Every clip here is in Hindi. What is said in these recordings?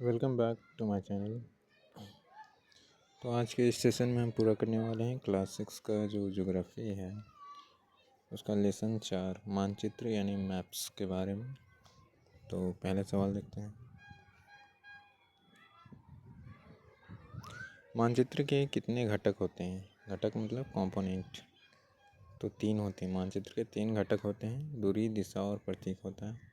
Welcome back to my channel. तो आज के इस सेशन में हम पूरा करने वाले हैं क्लास 6 का जो ज्योग्राफी है उसका लेसन 4 मानचित्र यानी मैप्स के बारे में। तो पहले सवाल देखते हैं। मानचित्र के कितने घटक होते हैं? घटक मतलब कंपोनेंट। तो 3 होते हैं। मानचित्र के 3 घटक होते हैं, दूरी, दिशा और प्रतीक होता है।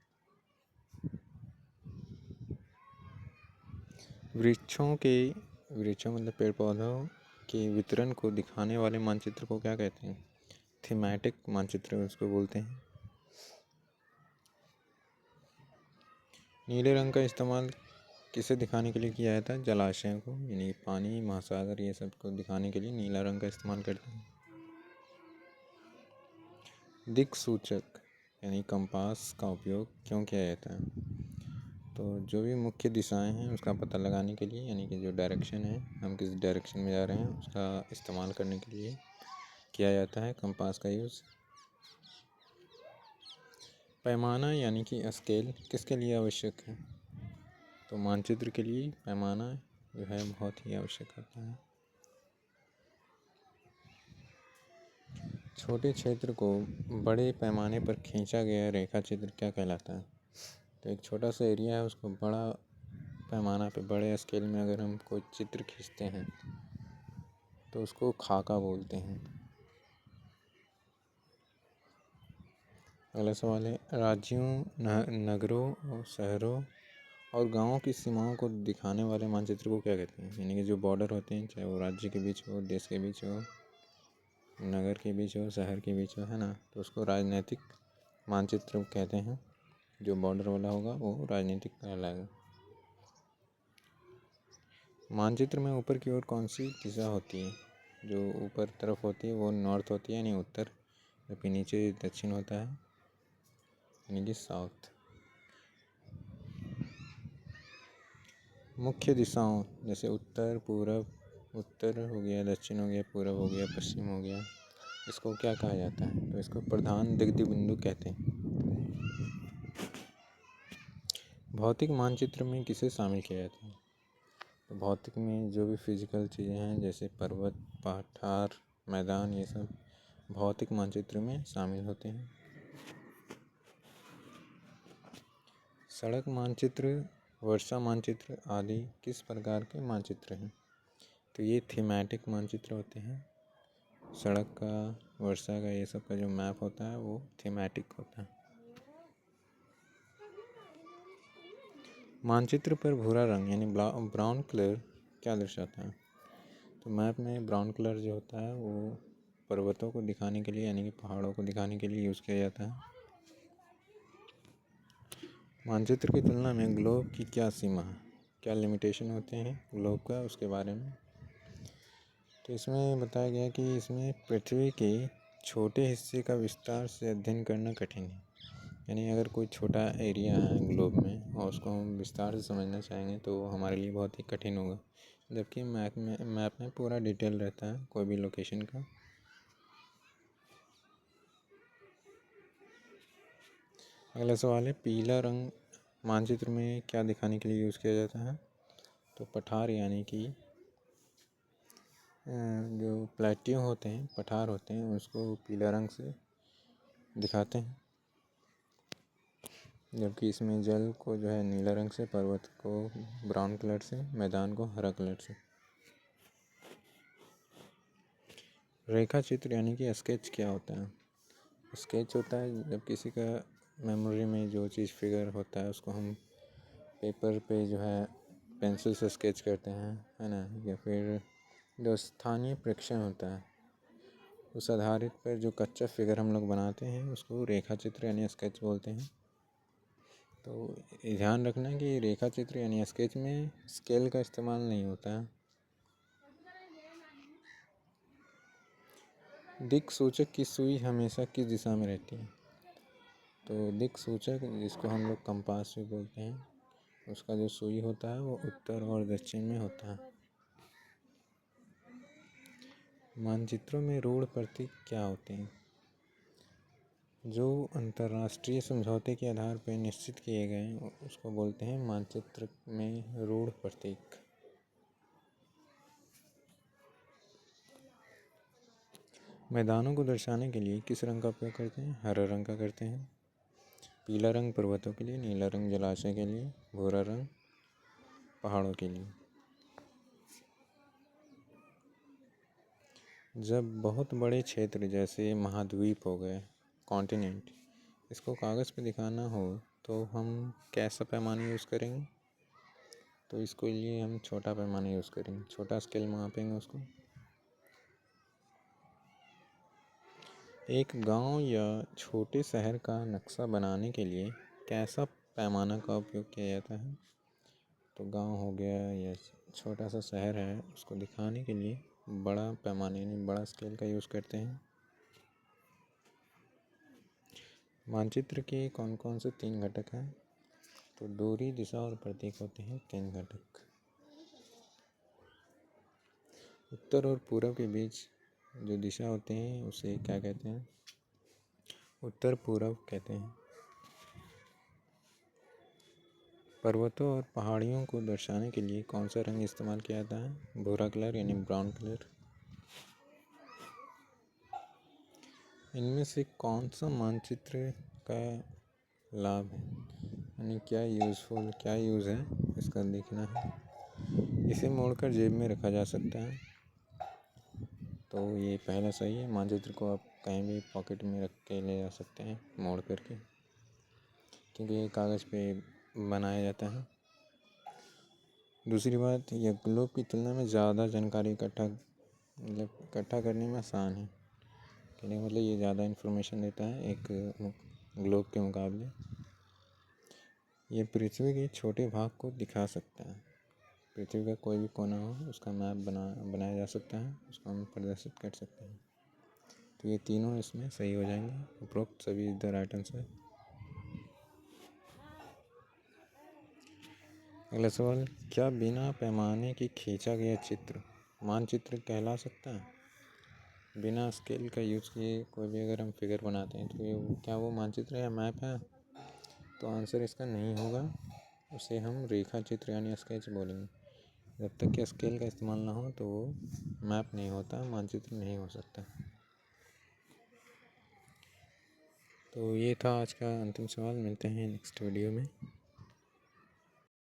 वृक्षों मतलब पेड़ पौधों के वितरण को दिखाने वाले मानचित्र को क्या कहते हैं? थीमेटिक मानचित्र उसको बोलते हैं। नीले रंग का इस्तेमाल किसे दिखाने के लिए किया जाता है? जलाशयों को, यानी पानी, महासागर, ये सब को दिखाने के लिए नीला रंग का इस्तेमाल करते हैं। दिक् सूचक यानी कंपास का उपयोग क्यों किया जाता है? तो जो भी मुख्य दिशाएं हैं उसका पता लगाने के लिए, यानी कि जो डायरेक्शन है, हम किस डायरेक्शन में जा रहे हैं उसका इस्तेमाल करने के लिए किया जाता है कंपास का यूज़। पैमाना यानी कि स्केल किसके लिए आवश्यक है? तो मानचित्र के लिए पैमाना जो है बहुत ही आवश्यक होता है। छोटे क्षेत्र को बड़े पैमाने पर खींचा गया रेखा चित्र क्या कहलाता है? तो एक छोटा सा एरिया है उसको बड़ा पैमाना पे, बड़े स्केल में अगर हम कोई चित्र खींचते हैं तो उसको खाका बोलते हैं। अगला सवाल है, राज्यों, नगरों और शहरों और गांवों की सीमाओं को दिखाने वाले मानचित्र को क्या कहते हैं? यानी कि जो बॉर्डर होते हैं, चाहे वो राज्य के बीच हो, देश के बीच हो, नगर के बीच हो, शहर के बीच हो, है ना, तो उसको राजनीतिक मानचित्र कहते हैं। जो बॉर्डर वाला होगा वो राजनीतिक कहलाएगा। मानचित्र में ऊपर की ओर कौन सी दिशा होती है? जो ऊपर तरफ होती है वो नॉर्थ होती है, यानी उत्तर, जबकि नीचे दक्षिण होता है, यानी कि साउथ। मुख्य दिशाओं जैसे उत्तर, पूरब, उत्तर हो गया, दक्षिण हो गया, पूरब हो गया, पश्चिम हो गया, इसको क्या कहा जाता है? तो इसको प्रधान दिग्ध बिंदु कहते हैं। भौतिक मानचित्र में किसे शामिल किया जाता है? तो भौतिक में जो भी फिजिकल चीज़ें हैं जैसे पर्वत, पठार, मैदान, ये सब भौतिक मानचित्र में शामिल होते हैं। सड़क मानचित्र, वर्षा मानचित्र आदि किस प्रकार के मानचित्र हैं? तो ये थीमेटिक मानचित्र होते हैं। सड़क का, वर्षा का, ये सब का जो मैप होता है वो थीमेटिक होता है। मानचित्र पर भूरा रंग यानी ब्राउन कलर क्या दर्शाता है? तो मैप में ब्राउन कलर जो होता है वो पर्वतों को दिखाने के लिए, यानी कि पहाड़ों को दिखाने के लिए यूज़ किया जाता है। मानचित्र की तुलना में ग्लोब की क्या सीमा है, क्या लिमिटेशन होते हैं ग्लोब का, उसके बारे में। तो इसमें बताया गया कि इसमें पृथ्वी के छोटे हिस्से का विस्तार से अध्ययन करना कठिन है। यानी अगर कोई छोटा एरिया है ग्लोब में और उसको हम विस्तार से समझना चाहेंगे तो हमारे लिए बहुत ही कठिन होगा, जबकि मैप में पूरा डिटेल रहता है कोई भी लोकेशन का। अगला सवाल है, पीला रंग मानचित्र में क्या दिखाने के लिए यूज़ किया जाता है? तो पठार, यानी कि जो प्लेट्यू होते हैं, पठार होते हैं, उसको पीला रंग से दिखाते हैं, जबकि इसमें जल को जो है नीला रंग से, पर्वत को ब्राउन कलर से, मैदान को हरा कलर से। रेखा चित्र यानी कि स्केच क्या होता है? स्केच होता है जब किसी का मेमोरी में जो चीज़ फिगर होता है उसको हम पेपर पे जो है पेंसिल से स्केच करते हैं, है ना, या फिर जो स्थानीय प्रेक्षण होता है उस आधारित पर जो कच्चा फिगर हम लोग बनाते हैं उसको रेखा चित्र यानी स्केच बोलते हैं। तो ध्यान रखना कि रेखा चित्र यानी स्केच में स्केल का इस्तेमाल नहीं होता है। दिक् सूचक की सुई हमेशा किस दिशा में रहती है? तो दिक् सूचक, जिसको हम लोग कंपास भी बोलते हैं, उसका जो सुई होता है वो उत्तर और दक्षिण में होता है। मानचित्रों में रूढ़ प्रतीक क्या होते हैं? जो अंतर्राष्ट्रीय समझौते के आधार पर निश्चित किए गए उसको बोलते हैं मानचित्र में रूढ़ प्रतीक। मैदानों को दर्शाने के लिए किस रंग का उपयोग करते हैं? हरा रंग का करते हैं। पीला रंग पर्वतों के लिए, नीला रंग जलाशय के लिए, भूरा रंग पहाड़ों के लिए। जब बहुत बड़े क्षेत्र जैसे महाद्वीप हो गए, कॉन्टिनेंट, इसको कागज़ पे दिखाना हो तो हम कैसा पैमाना यूज़ करेंगे? तो इसके लिए हम छोटा पैमाना यूज़ करेंगे, छोटा स्केल मापेंगे उसको। एक गांव या छोटे शहर का नक्शा बनाने के लिए कैसा पैमाना का उपयोग किया जाता है? तो गांव हो गया या छोटा सा शहर है, उसको दिखाने के लिए बड़ा पैमाने यानी बड़ा स्केल का यूज़ करते हैं। मानचित्र के कौन कौन से 3 घटक हैं? तो दूरी, दिशा और प्रतीक होते हैं 3 घटक। उत्तर और पूर्व के बीच जो दिशा होते हैं उसे क्या कहते हैं? उत्तर पूर्व कहते हैं। पर्वतों और पहाड़ियों को दर्शाने के लिए कौन सा रंग इस्तेमाल किया जाता है? भूरा कलर यानी ब्राउन कलर। इनमें से कौन सा मानचित्र का लाभ है, यानी क्या यूज़ है इसका देखना है। इसे मोड़कर जेब में रखा जा सकता है, तो ये पहला सही है। मानचित्र को आप कहीं भी पॉकेट में रख के ले जा सकते हैं मोड़ करके, क्योंकि ये कागज़ पे बनाया जाता है। दूसरी बात, यह ग्लोब की तुलना में ज़्यादा जानकारी इकट्ठा करने में आसान है। कहने का मतलब ये ज़्यादा इन्फॉर्मेशन देता है एक ग्लोब के मुकाबले। ये पृथ्वी के छोटे भाग को दिखा सकता है। पृथ्वी का कोई भी कोना हो उसका मैप बनाया जा सकता है, उसको हम प्रदर्शित कर सकते हैं। तो ये तीनों इसमें सही हो जाएंगे, उपरोक्त सभी द राइट आंसर। अगला सवाल, क्या बिना पैमाने के खींचा गया चित्र मानचित्र कहला सकता है? बिना स्केल का यूज़ किए कोई भी अगर हम फिगर बनाते हैं तो ये क्या वो मानचित्र या मैप है? तो आंसर इसका नहीं होगा, उसे हम रेखा चित्र यानी स्केच बोलेंगे। जब तक कि स्केल का इस्तेमाल ना हो तो वो मैप नहीं होता, मानचित्र नहीं हो सकता। तो ये था आज का अंतिम सवाल। मिलते हैं नेक्स्ट वीडियो में।